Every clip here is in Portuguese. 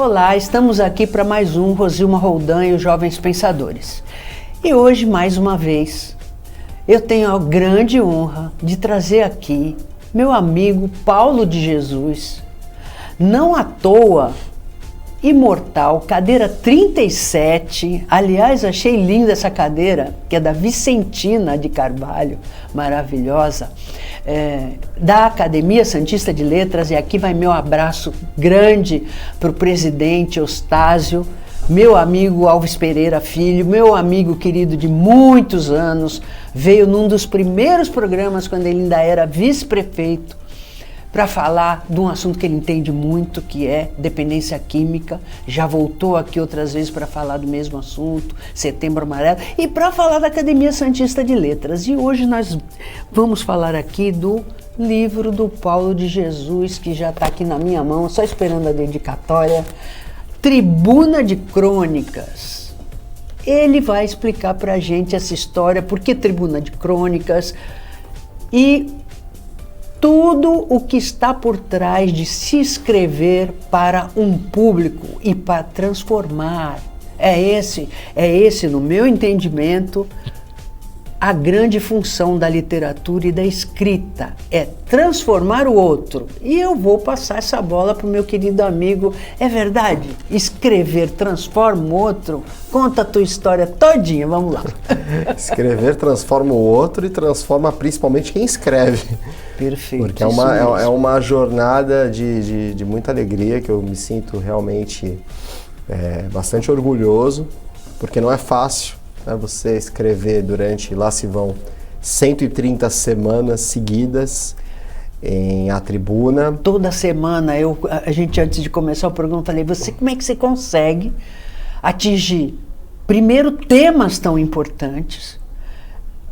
Olá, estamos aqui para mais um Rosilma Roldan e os Jovens Pensadores. E hoje, mais uma vez, eu tenho a grande honra de trazer aqui meu amigo Paulo de Jesus, não à toa, imortal, cadeira 37. Aliás, achei linda essa cadeira, que é da Vicentina de Carvalho, maravilhosa, da Academia Santista de Letras. E aqui vai meu abraço grande para o presidente Eustáquio, meu amigo Alves Pereira Filho, meu amigo querido de muitos anos, veio num dos primeiros programas, quando ele ainda era vice-prefeito, para falar de um assunto que ele entende muito, que é dependência química. Já voltou aqui outras vezes para falar do mesmo assunto, Setembro Amarelo, e para falar da Academia Santista de Letras. E hoje nós vamos falar aqui do livro do Paulo de Jesus, que já está aqui na minha mão, só esperando a dedicatória, Tribuna de Crônicas. Ele vai explicar para a gente essa história, por que Tribuna de Crônicas, e tudo o que está por trás de se escrever para um público e para transformar. É esse, no meu entendimento, a grande função da literatura e da escrita, é transformar o outro. E eu vou passar essa bola para o meu querido amigo. É verdade? Escrever transforma o outro? Conta a tua história todinha, vamos lá. Escrever transforma o outro e transforma principalmente quem escreve. Perfeito. Porque é uma jornada de muita alegria, que eu me sinto realmente bastante orgulhoso, porque não é fácil, né, você escrever durante, lá se vão 130 semanas seguidas em A Tribuna. Toda semana, a gente antes de começar o programa, falei, como é que você consegue atingir, primeiro, temas tão importantes,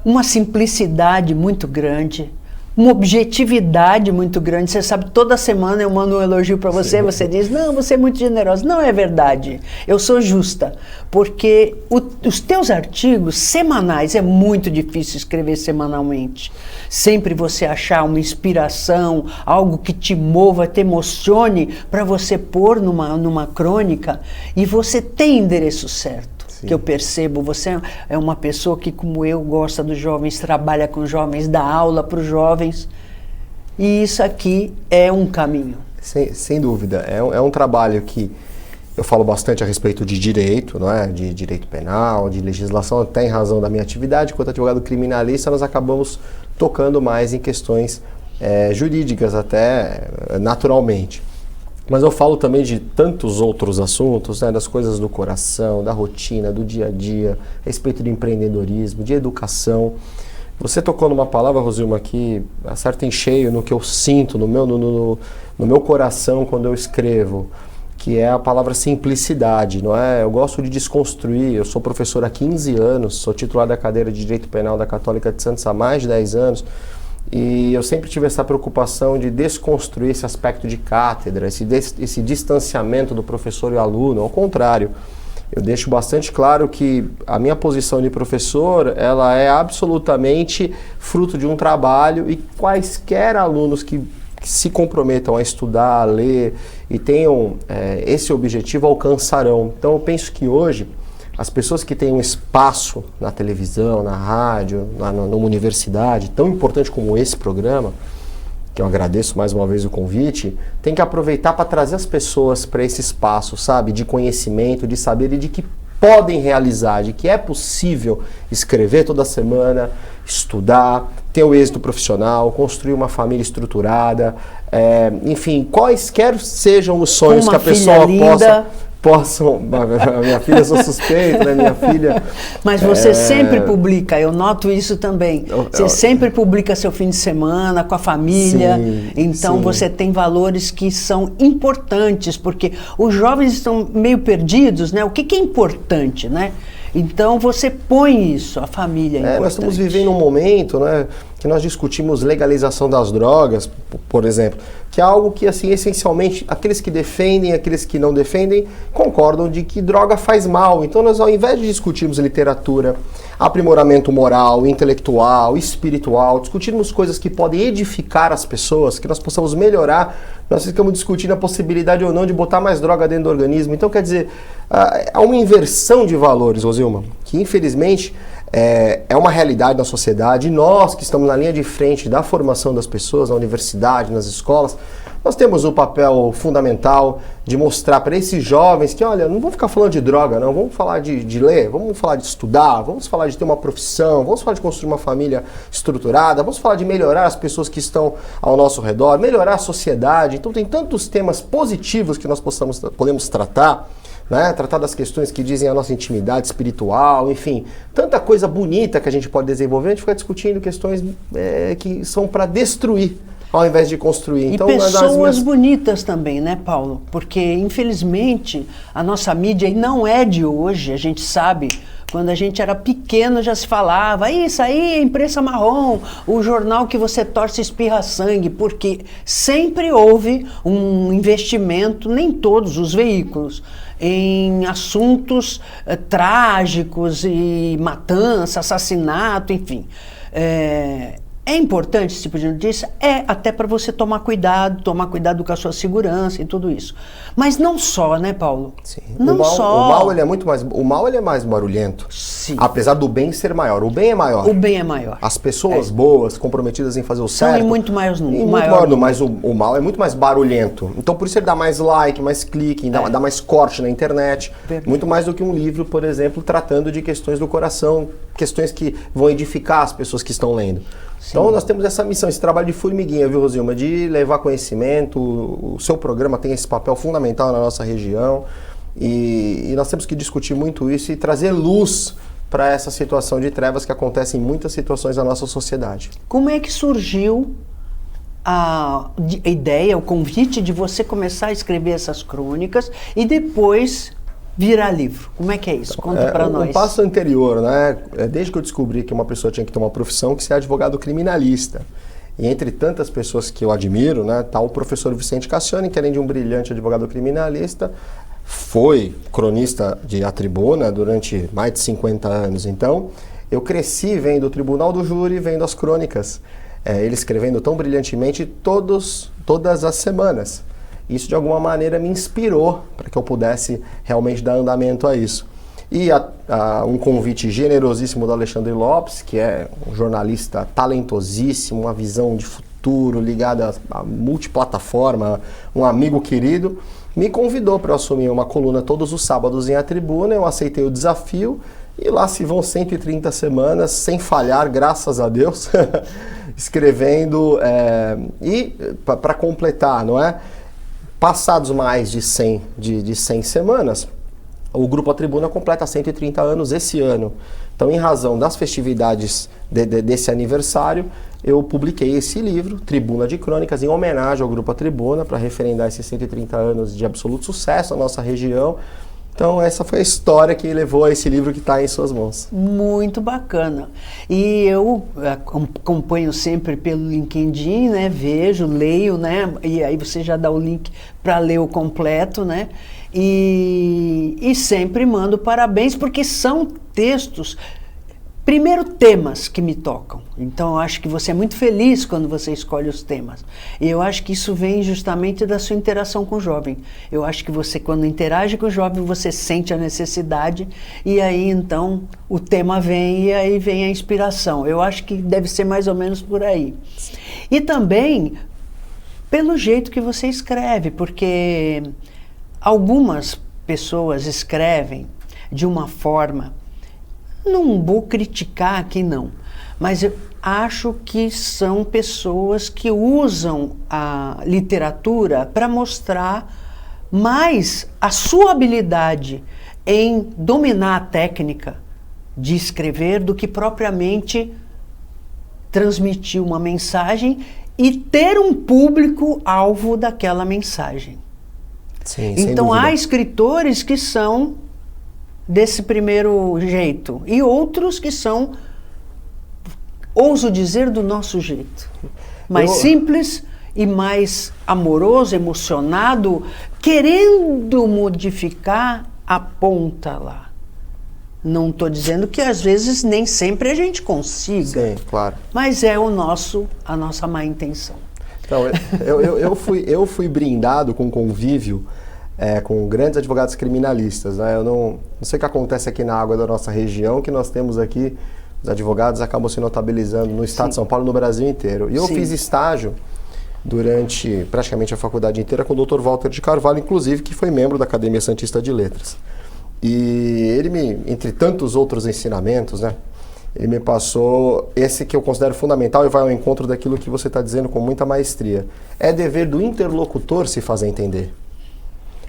uma simplicidade muito grande, uma objetividade muito grande. Você sabe, toda semana eu mando um elogio para você. Sim. Você diz, não, você é muito generosa. Não é verdade, eu sou justa, porque os teus artigos semanais, é muito difícil escrever semanalmente. Sempre você achar uma inspiração, algo que te mova, te emocione, para você pôr numa crônica, e você tem endereço certo. Que eu percebo, você é uma pessoa que, como eu, gosta dos jovens, trabalha com jovens, dá aula para os jovens, e isso aqui é um caminho. Sem dúvida, é um trabalho que eu falo bastante a respeito de direito, não é? De direito penal, de legislação, até em razão da minha atividade. Enquanto advogado criminalista, nós acabamos tocando mais em questões jurídicas, até naturalmente. Mas eu falo também de tantos outros assuntos, né, das coisas do coração, da rotina, do dia a dia, a respeito de empreendedorismo, de educação. Você tocou numa palavra, Rosilma, que acerta em cheio no que eu sinto, no meu coração quando eu escrevo, que é a palavra simplicidade, não é? Eu gosto de desconstruir. Eu sou professor há 15 anos, sou titular da cadeira de Direito Penal da Católica de Santos há mais de 10 anos, e eu sempre tive essa preocupação de desconstruir esse aspecto de cátedra, esse distanciamento do professor e aluno. Ao contrário, eu deixo bastante claro que a minha posição de professor, ela é absolutamente fruto de um trabalho, e quaisquer alunos que se comprometam a estudar, a ler e tenham esse objetivo alcançarão. Então eu penso que hoje as pessoas que têm um espaço na televisão, na rádio, numa universidade tão importante como esse programa, que eu agradeço mais uma vez o convite, tem que aproveitar para trazer as pessoas para esse espaço, sabe, de conhecimento, de saber, e de que podem realizar, de que é possível escrever toda semana, estudar, ter o êxito profissional, construir uma família estruturada, enfim, quaisquer sejam os sonhos que a pessoa possam. A minha filha, eu sou suspeito, né? Minha filha. Mas você sempre publica, eu noto isso também. Você sempre publica seu fim de semana com a família. Sim, então sim. Você tem valores que são importantes, porque os jovens estão meio perdidos, né? O que é importante, né? Então você põe isso, a família é importante. Nós estamos vivendo um momento, né, que nós discutimos legalização das drogas, por exemplo, que é algo que, assim, essencialmente, aqueles que defendem, aqueles que não defendem, concordam de que droga faz mal. Então nós, ao invés de discutirmos literatura, aprimoramento moral, intelectual, espiritual, discutirmos coisas que podem edificar as pessoas, que nós possamos melhorar. Nós ficamos discutindo a possibilidade ou não de botar mais droga dentro do organismo. Então, quer dizer, há uma inversão de valores, Rosilma, que infelizmente é uma realidade na sociedade. E nós que estamos na linha de frente da formação das pessoas, na universidade, nas escolas, nós temos o papel fundamental de mostrar para esses jovens que, olha, não vamos ficar falando de droga, não, vamos falar de ler, vamos falar de estudar, vamos falar de ter uma profissão, vamos falar de construir uma família estruturada, vamos falar de melhorar as pessoas que estão ao nosso redor, melhorar a sociedade. Então tem tantos temas positivos que nós podemos tratar, né? Tratar das questões que dizem a nossa intimidade espiritual, enfim, tanta coisa bonita que a gente pode desenvolver. A gente fica discutindo questões que são para destruir, ao invés de construir. E então, pessoas bonitas também, né, Paulo? Porque, infelizmente, a nossa mídia não é de hoje, a gente sabe. Quando a gente era pequeno já se falava, isso aí é imprensa marrom, o jornal que você torce espirra sangue, porque sempre houve um investimento, nem todos os veículos, em assuntos trágicos e matança, assassinato, enfim. É importante esse tipo de notícia? Até para você tomar cuidado com a sua segurança e tudo isso. Mas não só, né, Paulo? Sim. Não o mal ele é muito mais, o mal ele é mais barulhento. Sim. Apesar do bem ser maior. O bem é maior. O bem é maior. As pessoas boas, comprometidas em fazer o certo. São em muito mais número. Mas o mal é muito mais barulhento. Então por isso ele dá mais like, mais clique, dá mais corte na internet. Verdade. Muito mais do que um livro, por exemplo, tratando de questões do coração, questões que vão edificar as pessoas que estão lendo. Sim. Então nós temos essa missão, esse trabalho de formiguinha, viu, Rosilma, de levar conhecimento. O seu programa tem esse papel fundamental na nossa região e nós temos que discutir muito isso e trazer luz para essa situação de trevas que acontece em muitas situações da nossa sociedade. Como é que surgiu a ideia, o convite de você começar a escrever essas crônicas e depois virar livro? Como é que é isso? Conta para nós. Um passo anterior, né? Desde que eu descobri que uma pessoa tinha que ter uma profissão, que ser advogado criminalista. E entre tantas pessoas que eu admiro, né, tá o professor Vicente Cassiani, que além de um brilhante advogado criminalista, foi cronista de A Tribuna durante mais de 50 anos. Então, eu cresci vendo o Tribunal do Júri, vendo as crônicas, ele escrevendo tão brilhantemente todas as semanas. Isso, de alguma maneira, me inspirou para que eu pudesse realmente dar andamento a isso. E um convite generosíssimo do Alexandre Lopes, que é um jornalista talentosíssimo, uma visão de futuro ligada à multiplataforma, um amigo querido, me convidou para assumir uma coluna todos os sábados em A Tribuna. Eu aceitei o desafio e lá se vão 130 semanas, sem falhar, graças a Deus, escrevendo. E para completar, não é? Passados mais de 100 semanas, o Grupo A Tribuna completa 130 anos esse ano. Então, em razão das festividades desse aniversário, eu publiquei esse livro, Tribuna de Crônicas, em homenagem ao Grupo A Tribuna, para referendar esses 130 anos de absoluto sucesso na nossa região. Então, essa foi a história que levou a esse livro que está em suas mãos. Muito bacana. E eu acompanho sempre pelo LinkedIn, né? Vejo, leio, né? E aí você já dá o link para ler o completo, né? E sempre mando parabéns, porque são textos, primeiro, temas que me tocam. Então, eu acho que você é muito feliz quando você escolhe os temas. E eu acho que isso vem justamente da sua interação com o jovem. Eu acho que você, quando interage com o jovem, você sente a necessidade e aí, então, o tema vem e aí vem a inspiração. Eu acho que deve ser mais ou menos por aí. E também pelo jeito que você escreve, porque algumas pessoas escrevem de uma forma... Não vou criticar aqui, não, mas eu acho que são pessoas que usam a literatura para mostrar mais a sua habilidade em dominar a técnica de escrever do que propriamente transmitir uma mensagem e ter um público alvo daquela mensagem. Sim, então há escritores que são desse primeiro jeito e outros que são, ouso dizer, do nosso jeito, mais simples e mais amoroso, emocionado, querendo modificar a ponta lá. Não estou dizendo que às vezes nem sempre a gente consiga. Sim, claro. Mas é a nossa má intenção. Então, eu fui brindado com convívio com grandes advogados criminalistas, né? Eu não sei o que acontece aqui na água da nossa região, que nós temos aqui, os advogados acabam se notabilizando no estado de São Paulo e no Brasil inteiro. E eu fiz estágio durante praticamente a faculdade inteira com o Dr. Walter de Carvalho, inclusive, que foi membro da Academia Santista de Letras. E ele entre tantos outros ensinamentos, né? Ele me passou esse que eu considero fundamental e vai ao encontro daquilo que você está dizendo com muita maestria. É dever do interlocutor se fazer entender.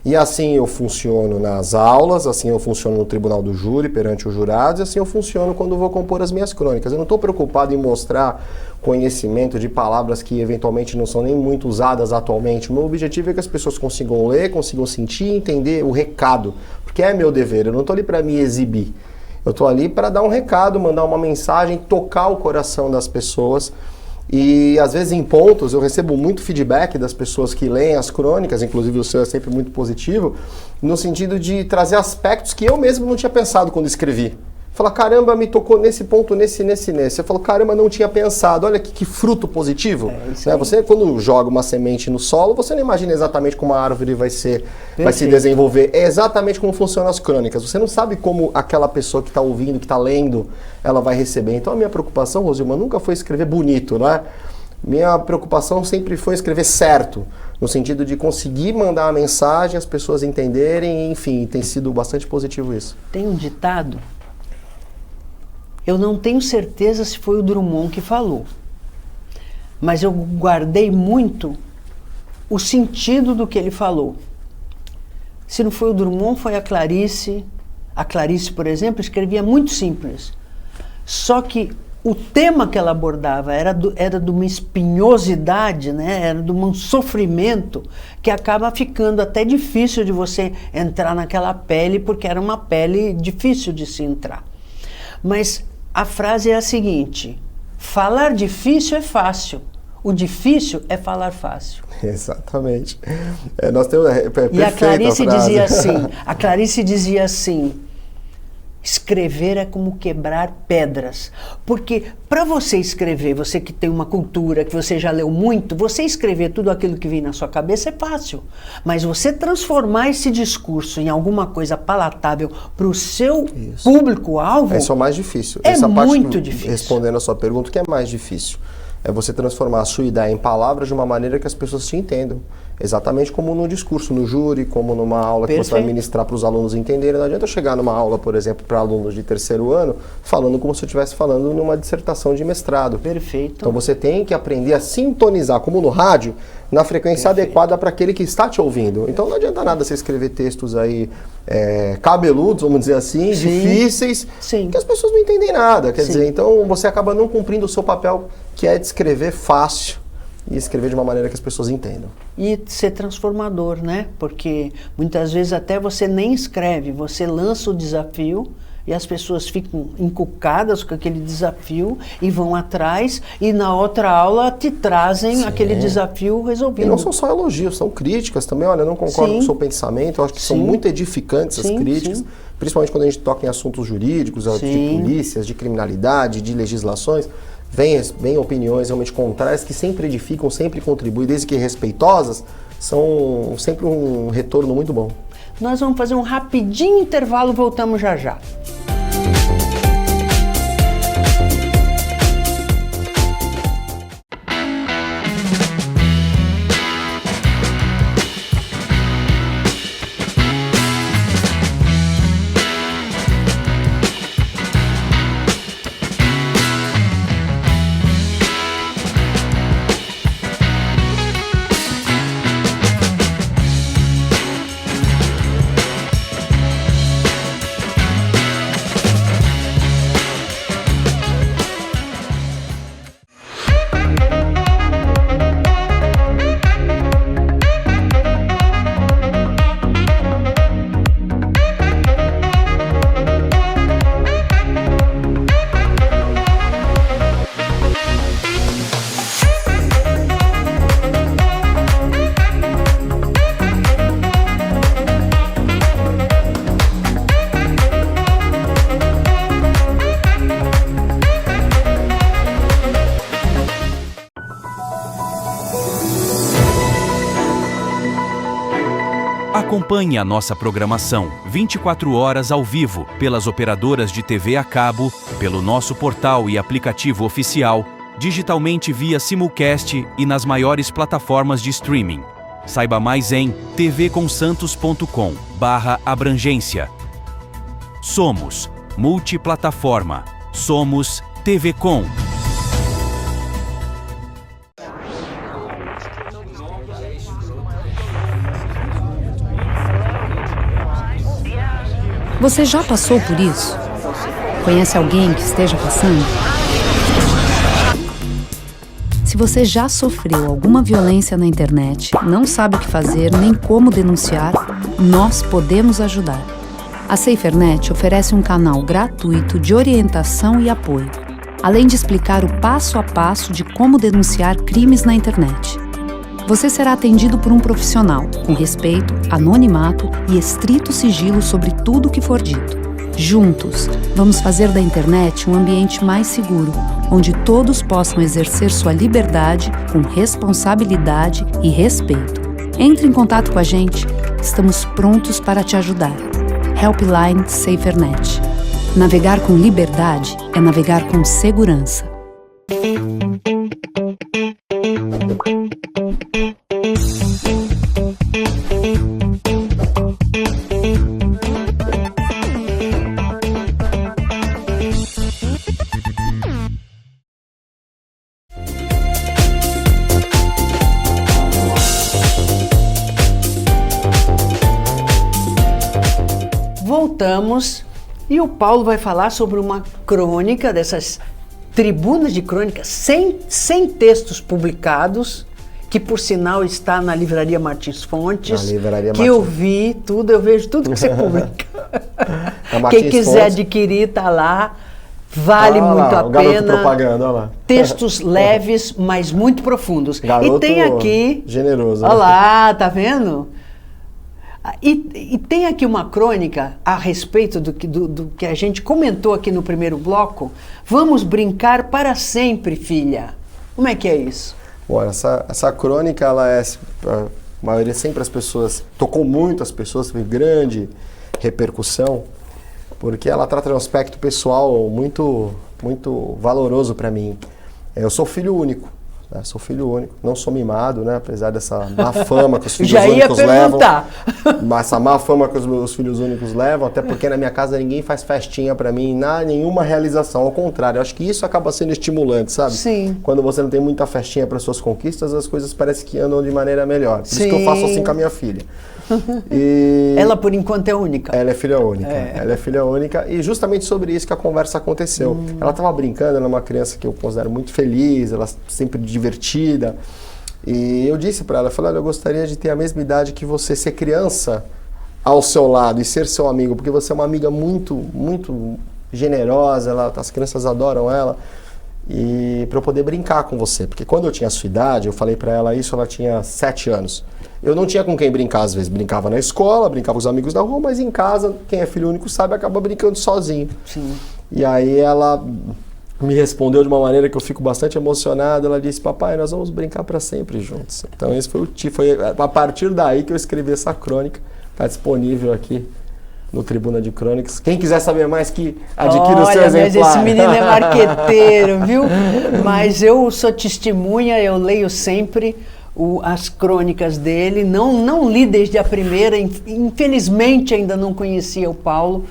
E assim eu funciono nas aulas, assim eu funciono no tribunal do júri, perante os jurados, e assim eu funciono quando vou compor as minhas crônicas. Eu não estou preocupado em mostrar conhecimento de palavras que eventualmente não são nem muito usadas atualmente. O meu objetivo é que as pessoas consigam ler, consigam sentir e entender o recado, porque é meu dever, eu não estou ali para me exibir. Eu estou ali para dar um recado, mandar uma mensagem, tocar o coração das pessoas. E às vezes em pontos eu recebo muito feedback das pessoas que leem as crônicas, inclusive o seu é sempre muito positivo, no sentido de trazer aspectos que eu mesmo não tinha pensado quando escrevi. Fala, caramba, me tocou nesse ponto, nesse. Eu falo, caramba, não tinha pensado. Olha que fruto positivo. Né? Você, quando joga uma semente no solo, você não imagina exatamente como a árvore vai se desenvolver. É exatamente como funcionam as crônicas. Você não sabe como aquela pessoa que está ouvindo, que está lendo, ela vai receber. Então a minha preocupação, Rosilma, nunca foi escrever bonito, né? Minha preocupação sempre foi escrever certo, no sentido de conseguir mandar a mensagem, as pessoas entenderem, enfim, tem sido bastante positivo isso. Tem um ditado... Eu não tenho certeza se foi o Drummond que falou, mas eu guardei muito o sentido do que ele falou. Se não foi o Drummond, foi a Clarice. A Clarice, por exemplo, escrevia muito simples. Só que o tema que ela abordava era de uma espinhosidade, né? Era de um sofrimento que acaba ficando até difícil de você entrar naquela pele, porque era uma pele difícil de se entrar. Mas a frase é a seguinte: falar difícil é fácil, o difícil é falar fácil. Exatamente. Nós temos, e a Clarice dizia assim, escrever é como quebrar pedras. Porque para você escrever, você que tem uma cultura, que você já leu muito, você escrever tudo aquilo que vem na sua cabeça é fácil. Mas você transformar esse discurso em alguma coisa palatável para o seu público-alvo... Isso é o mais difícil. Essa muito difícil. Respondendo a sua pergunta, o que é mais difícil? É você transformar a sua ideia em palavras de uma maneira que as pessoas te entendam. Exatamente como no discurso, no júri, como numa aula que você vai ministrar para os alunos entenderem. Não adianta eu chegar numa aula, por exemplo, para alunos de terceiro ano, falando como se eu estivesse falando numa dissertação de mestrado. Perfeito. Então você tem que aprender a sintonizar, como no rádio, na frequência adequada para aquele que está te ouvindo. Então não adianta nada você escrever textos aí cabeludos, vamos dizer assim, difíceis, que as pessoas não entendem nada. Quer dizer, então você acaba não cumprindo o seu papel, que é de escrever fácil e escrever de uma maneira que as pessoas entendam. E ser transformador, né? Porque muitas vezes até você nem escreve, você lança o desafio e as pessoas ficam encucadas com aquele desafio e vão atrás e na outra aula te trazem aquele desafio resolvido. E não são só elogios, são críticas também. Olha, eu não concordo com o seu pensamento, eu acho que são muito edificantes as críticas, principalmente quando a gente toca em assuntos jurídicos, de polícias, de criminalidade, de legislações. Vêm opiniões realmente contrárias que sempre edificam, sempre contribuem, desde que respeitosas, são sempre um retorno muito bom. Nós vamos fazer um rapidinho intervalo, voltamos já já. Acompanhe a nossa programação 24 horas ao vivo pelas operadoras de TV a cabo, pelo nosso portal e aplicativo oficial, digitalmente via simulcast e nas maiores plataformas de streaming. Saiba mais em tvcomsantos.com/abrangência. Somos multiplataforma. Somos TV Com. Você já passou por isso? Conhece alguém que esteja passando? Se você já sofreu alguma violência na internet, não sabe o que fazer nem como denunciar, nós podemos ajudar. A SaferNet oferece um canal gratuito de orientação e apoio, além de explicar o passo a passo de como denunciar crimes na internet. Você será atendido por um profissional, com respeito, anonimato e estrito sigilo sobre tudo o que for dito. Juntos, vamos fazer da internet um ambiente mais seguro, onde todos possam exercer sua liberdade com responsabilidade e respeito. Entre em contato com a gente, estamos prontos para te ajudar. Helpline SaferNet. Navegar com liberdade é navegar com segurança. Voltamos e o Paulo vai falar sobre uma crônica dessas tribunas de crônicas sem textos publicados, que por sinal está na Livraria Martins Fontes, que eu vi tudo, eu vejo tudo que você publica. Quem quiser adquirir está lá, vale muito a pena. Propaganda, olha lá. Textos leves, mas muito profundos. Garoto e tem aqui, generoso. Olha lá, tá vendo? E tem aqui uma crônica a respeito do que a gente comentou aqui no primeiro bloco. Vamos brincar para sempre, filha. Como é que é isso? Bom, essa crônica, ela é, a maioria sempre as pessoas, tocou muito as pessoas, teve grande repercussão, porque ela trata de um aspecto pessoal muito, muito valoroso para mim. Eu sou filho único. Sou filho único, não sou mimado, né? Apesar dessa má fama que os filhos únicos levam. Mas essa má fama que os filhos únicos levam, até porque na minha casa ninguém faz festinha pra mim, nenhuma realização. Ao contrário, eu acho que isso acaba sendo estimulante, sabe? Sim. Quando você não tem muita festinha para suas conquistas, as coisas parecem que andam de maneira melhor. Por isso que eu faço assim com a minha filha. E ela, por enquanto, é única. Ela é filha única. Ela é filha única. E justamente sobre isso que a conversa aconteceu. Ela estava brincando, ela é uma criança que eu considero muito feliz, ela sempre divertida. E eu disse para ela, eu falei, olha, eu gostaria de ter a mesma idade que você, ser criança ao seu lado e ser seu amigo, porque você é uma amiga muito, muito generosa, as crianças adoram ela. E para eu poder brincar com você, porque quando eu tinha a sua idade, eu falei para ela isso, ela tinha 7 anos. Eu não tinha com quem brincar, às vezes brincava na escola, brincava com os amigos da rua, mas em casa, quem é filho único sabe, acaba brincando sozinho. Sim. E aí ela me respondeu de uma maneira que eu fico bastante emocionado. Ela disse, papai, nós vamos brincar para sempre juntos. Então esse foi a partir daí que eu escrevi essa crônica. Está disponível aqui no Tribuna de Crônicas. Quem quiser saber mais, que adquira o seu exemplar. Mas esse menino é marqueteiro, viu? Mas eu sou testemunha, eu leio sempre as crônicas dele. Não li desde a primeira, infelizmente ainda não conhecia o Paulo,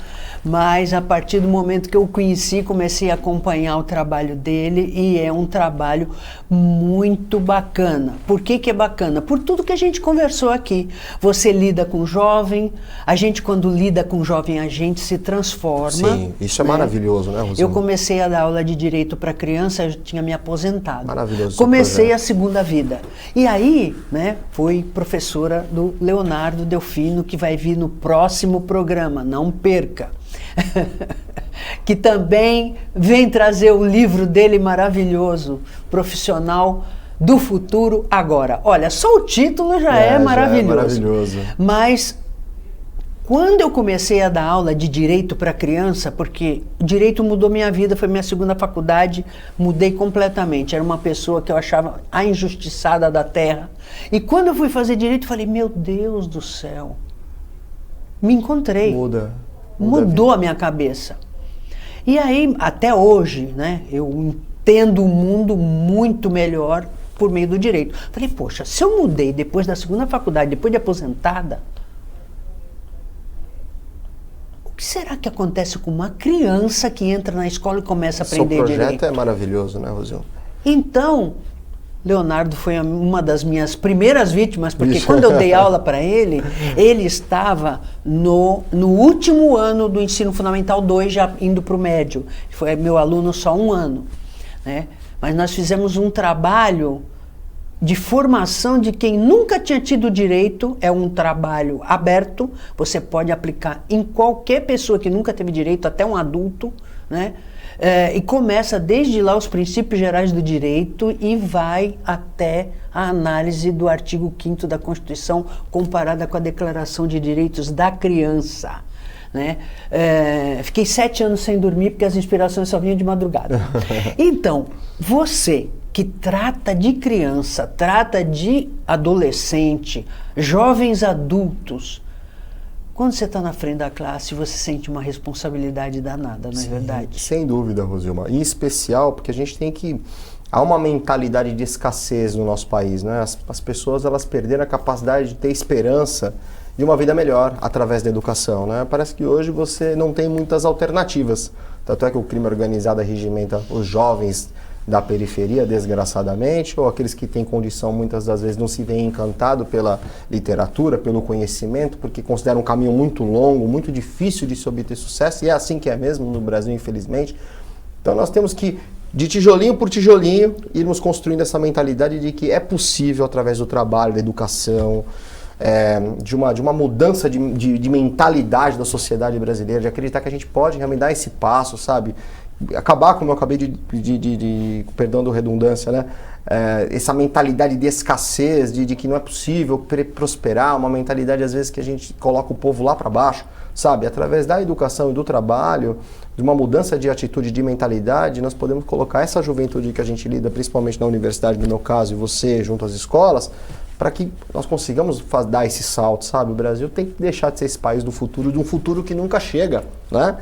mas a partir do momento que eu o conheci, comecei a acompanhar o trabalho dele e é um trabalho muito bacana. Por que que é bacana? Por tudo que a gente conversou aqui. Você lida com jovem, a gente quando lida com jovem, a gente se transforma. Sim, isso é maravilhoso, né, Rosana? Eu comecei a dar aula de Direito para Criança, eu tinha me aposentado. Maravilhoso. Comecei a segunda vida. E aí, né, fui professora do Leonardo Delfino, que vai vir no próximo programa, não perca. Que também vem trazer o livro dele maravilhoso, Profissional do Futuro Agora. Olha, só o título já é maravilhoso. Já é maravilhoso. Mas quando eu comecei a dar aula de Direito para Criança, porque Direito mudou minha vida, foi minha segunda faculdade, mudei completamente. Era uma pessoa que eu achava a injustiçada da terra. E quando eu fui fazer Direito, eu falei, meu Deus do céu, me encontrei. Mudou a minha cabeça. E aí, até hoje, né, eu entendo o mundo muito melhor por meio do direito. Falei, poxa, se eu mudei depois da segunda faculdade, depois de aposentada, o que será que acontece com uma criança que entra na escola e começa a aprender direito? Seu projeto é maravilhoso, né, Rosilma? Então, Leonardo foi uma das minhas primeiras vítimas, porque quando eu dei aula para ele, ele estava no último ano do ensino fundamental 2, já indo para o médio. Foi meu aluno só 1 ano, né? Mas nós fizemos um trabalho de formação de quem nunca tinha tido direito. É um trabalho aberto, você pode aplicar em qualquer pessoa que nunca teve direito, até um adulto, né? E começa desde lá os princípios gerais do direito e vai até a análise do artigo 5º da Constituição comparada com a Declaração de Direitos da Criança, né? Fiquei 7 anos sem dormir porque as inspirações só vinham de madrugada. Então, você que trata de criança, trata de adolescente, jovens adultos, quando você está na frente da classe, você sente uma responsabilidade danada, não é verdade? Sem dúvida, Rosilma. Em especial porque a gente tem que... Há uma mentalidade de escassez no nosso país, né? As pessoas, elas perderam a capacidade de ter esperança de uma vida melhor através da educação, né? Parece que hoje você não tem muitas alternativas. Tanto é que o crime organizado regimenta os jovens da periferia, desgraçadamente, ou aqueles que têm condição, muitas das vezes não se veem encantado pela literatura, pelo conhecimento, porque consideram um caminho muito longo, muito difícil de se obter sucesso, e é assim que é mesmo no Brasil, infelizmente. Então nós temos que, de tijolinho por tijolinho, irmos construindo essa mentalidade de que é possível, através do trabalho, da educação, de uma mudança de mentalidade da sociedade brasileira, de acreditar que a gente pode realmente dar esse passo, sabe? Acabar, como eu acabei perdão da redundância, né? Essa mentalidade de escassez, de que não é possível prosperar, uma mentalidade às vezes que a gente coloca o povo lá para baixo, sabe? Através da educação e do trabalho, de uma mudança de atitude, de mentalidade, nós podemos colocar essa juventude que a gente lida, principalmente na universidade, no meu caso, e você, junto às escolas, para que nós consigamos dar esse salto, sabe? O Brasil tem que deixar de ser esse país do futuro, de um futuro que nunca chega, né?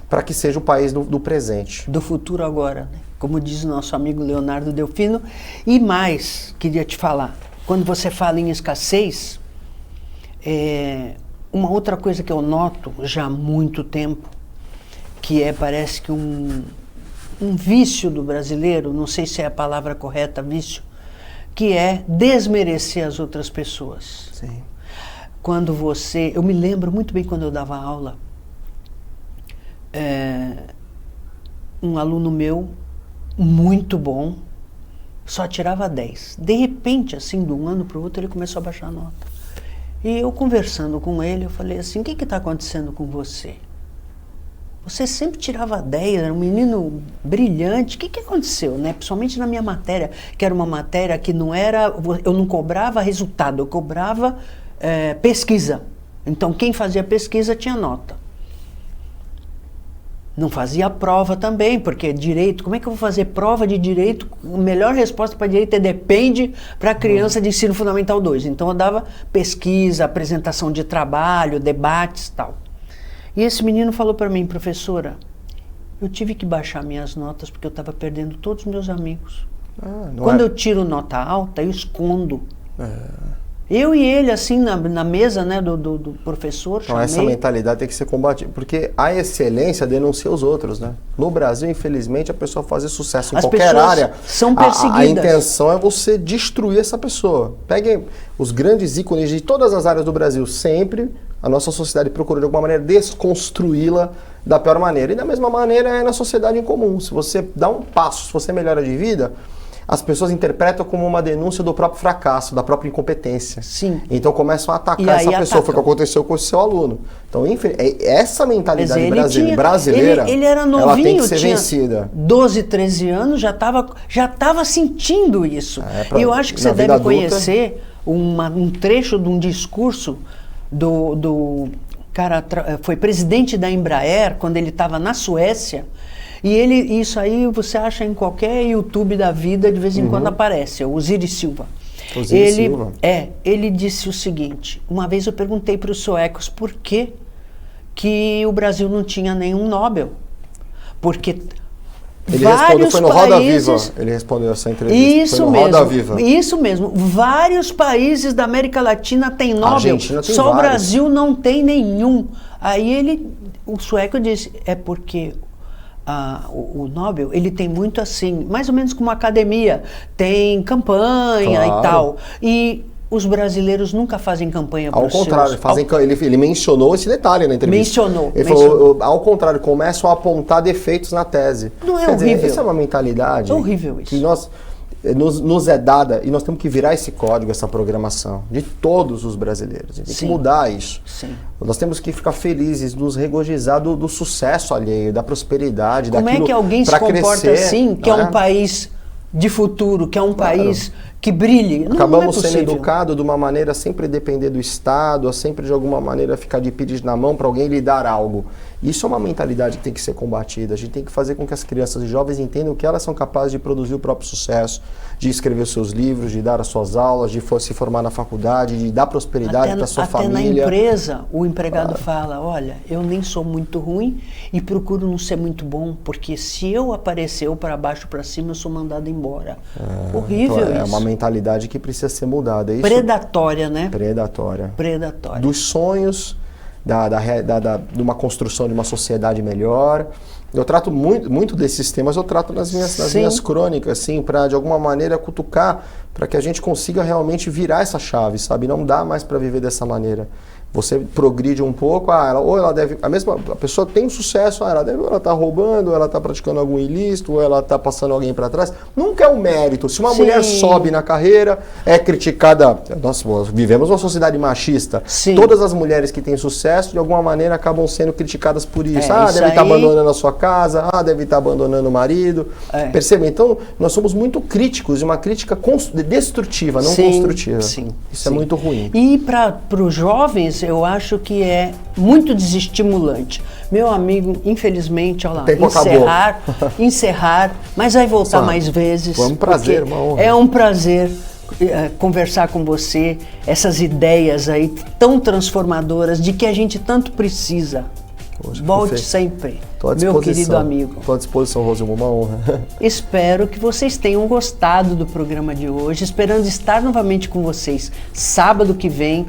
Para que seja o país do presente. Do futuro agora, né? Como diz o nosso amigo Leonardo Delfino. E mais, queria te falar, quando você fala em escassez, uma outra coisa que eu noto já há muito tempo, que parece que um vício do brasileiro, não sei se é a palavra correta, vício, que é desmerecer as outras pessoas. Sim. Quando eu me lembro muito bem quando eu dava aula, um aluno meu, muito bom, só tirava 10. De repente, assim, de um ano para o outro, ele começou a baixar a nota. E eu conversando com ele, eu falei assim, o que está acontecendo com você? Você sempre tirava 10, era um menino brilhante, o que aconteceu, né? Principalmente na minha matéria, que era uma matéria que não era, eu não cobrava resultado, eu cobrava pesquisa. Então, quem fazia pesquisa tinha nota. Não fazia prova também, porque direito, como é que eu vou fazer prova de direito? A melhor resposta para direito é depende para criança de ensino fundamental 2. Então eu dava pesquisa, apresentação de trabalho, debates e tal. E esse menino falou para mim, professora, eu tive que baixar minhas notas porque eu estava perdendo todos os meus amigos. Quando eu tiro nota alta, eu escondo. Eu e ele, assim, na mesa, né, do professor, então, essa mentalidade tem que ser combatida, porque a excelência denuncia os outros, né? No Brasil, infelizmente, a pessoa fazer sucesso em qualquer área, são perseguidas. A intenção é você destruir essa pessoa. Peguem os grandes ícones de todas as áreas do Brasil, sempre a nossa sociedade procura, de alguma maneira, desconstruí-la da pior maneira. E da mesma maneira é na sociedade em comum. Se você dá um passo, se você melhora de vida, as pessoas interpretam como uma denúncia do próprio fracasso, da própria incompetência. Sim. Então começam a atacar essa pessoa. Foi o que aconteceu com o seu aluno. Então, essa mentalidade brasileira, ele era novinho, ela tem que ser vencida. 12, 13 anos, já estava sentindo isso. E eu acho que você deve conhecer um trecho de um discurso do cara, foi presidente da Embraer, quando ele estava na Suécia. E isso aí você acha em qualquer YouTube da vida, de vez em quando aparece, o Osiris Silva. Silva. Ele disse o seguinte, uma vez eu perguntei para os suecos por que que o Brasil não tinha nenhum Nobel, porque Ele vários respondeu, foi no países... Roda Viva, ele respondeu essa entrevista. Foi no Roda Viva. Isso mesmo. Vários países da América Latina têm Nobel, Argentina tem só vários. o Brasil não tem nenhum. Aí o sueco disse, é porque o Nobel, ele tem muito assim, mais ou menos como a academia, tem campanha Claro. e tal. E os brasileiros nunca fazem campanha para Ao os seus... contrário, ele mencionou esse detalhe na entrevista. Ele falou, ao contrário, começam a apontar defeitos na tese. Não é Quer horrível? dizer, essa é uma mentalidade É horrível isso. que nos é dada, e nós temos que virar esse código, essa programação, de todos os brasileiros. A gente tem que mudar isso. Sim. Nós temos que ficar felizes, nos regozijar do sucesso alheio, da prosperidade, Como daquilo é que alguém se pra comporta crescer, assim, que é não um país de futuro, que é um país que brilhe? Não Acabamos é sendo possível. educados de uma maneira a sempre depender do Estado, a sempre de alguma maneira ficar de pires na mão para alguém lhe dar algo. Isso é uma mentalidade que tem que ser combatida. A gente tem que fazer com que as crianças e jovens entendam que elas são capazes de produzir o próprio sucesso, de escrever os seus livros, de dar as suas aulas, de se formar na faculdade, de dar prosperidade para sua família. Até na empresa, o empregado fala, olha, eu nem sou muito ruim e procuro não ser muito bom, porque se eu aparecer para baixo para cima, eu sou mandado embora. Horrível Então, isso. é uma mentalidade que precisa ser mudada. Isso, predatória, né? Predatória. Predatória. Dos sonhos, de uma construção de uma sociedade melhor. Eu trato muito desses temas, eu trato nas minhas crônicas, assim, para de alguma maneira cutucar, para que a gente consiga realmente virar essa chave, sabe? Não dá mais para viver dessa maneira. Você progride um pouco, a pessoa tem um sucesso, ela tá roubando, ela tá praticando algum ilícito, ou ela tá passando alguém para trás. Nunca é um mérito. Se uma mulher sobe na carreira, é criticada. Nós vivemos uma sociedade machista. Sim. Todas as mulheres que têm sucesso, de alguma maneira, acabam sendo criticadas por isso. Isso Deve estar aí... abandonando a sua casa, deve estar abandonando o marido. Percebe? Então, nós somos muito críticos, de uma crítica destrutiva, não construtiva. Isso é muito ruim. E para os jovens, eu acho que é muito desestimulante. Meu amigo, infelizmente, olha lá, encerrar, mas vai voltar mais vezes. Foi um prazer, uma honra. É um prazer conversar com você, essas ideias aí tão transformadoras de que a gente tanto precisa. Poxa, volte sempre, meu querido amigo. Estou à disposição, Rosilmo, uma honra. Espero que vocês tenham gostado do programa de hoje, esperando estar novamente com vocês sábado que vem,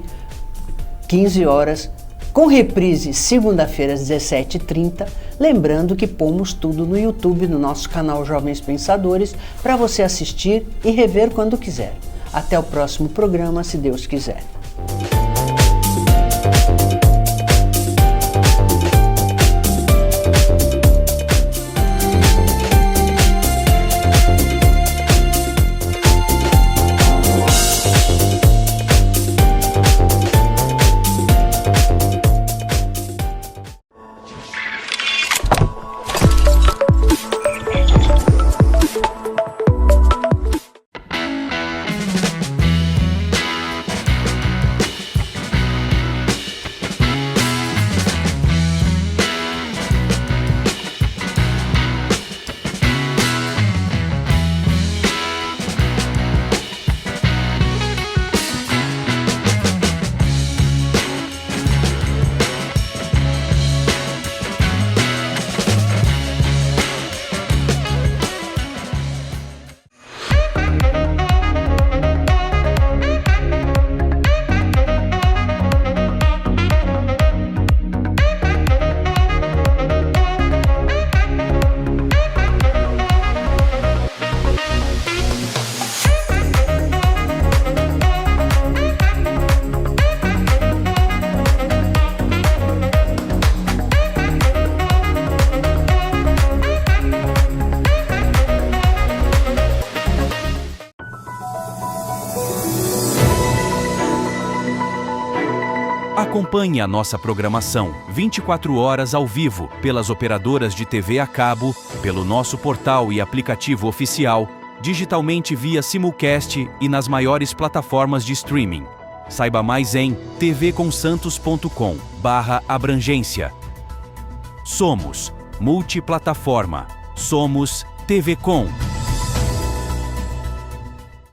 15 horas, com reprise segunda-feira às 17h30. Lembrando que pomos tudo no YouTube, no nosso canal Jovens Pensadores, para você assistir e rever quando quiser. Até o próximo programa, se Deus quiser. Acompanhe a nossa programação 24 horas ao vivo pelas operadoras de TV a cabo, pelo nosso portal e aplicativo oficial, digitalmente via simulcast e nas maiores plataformas de streaming. Saiba mais em tvconsantos.com/abrangência. Somos multiplataforma. Somos TV Com.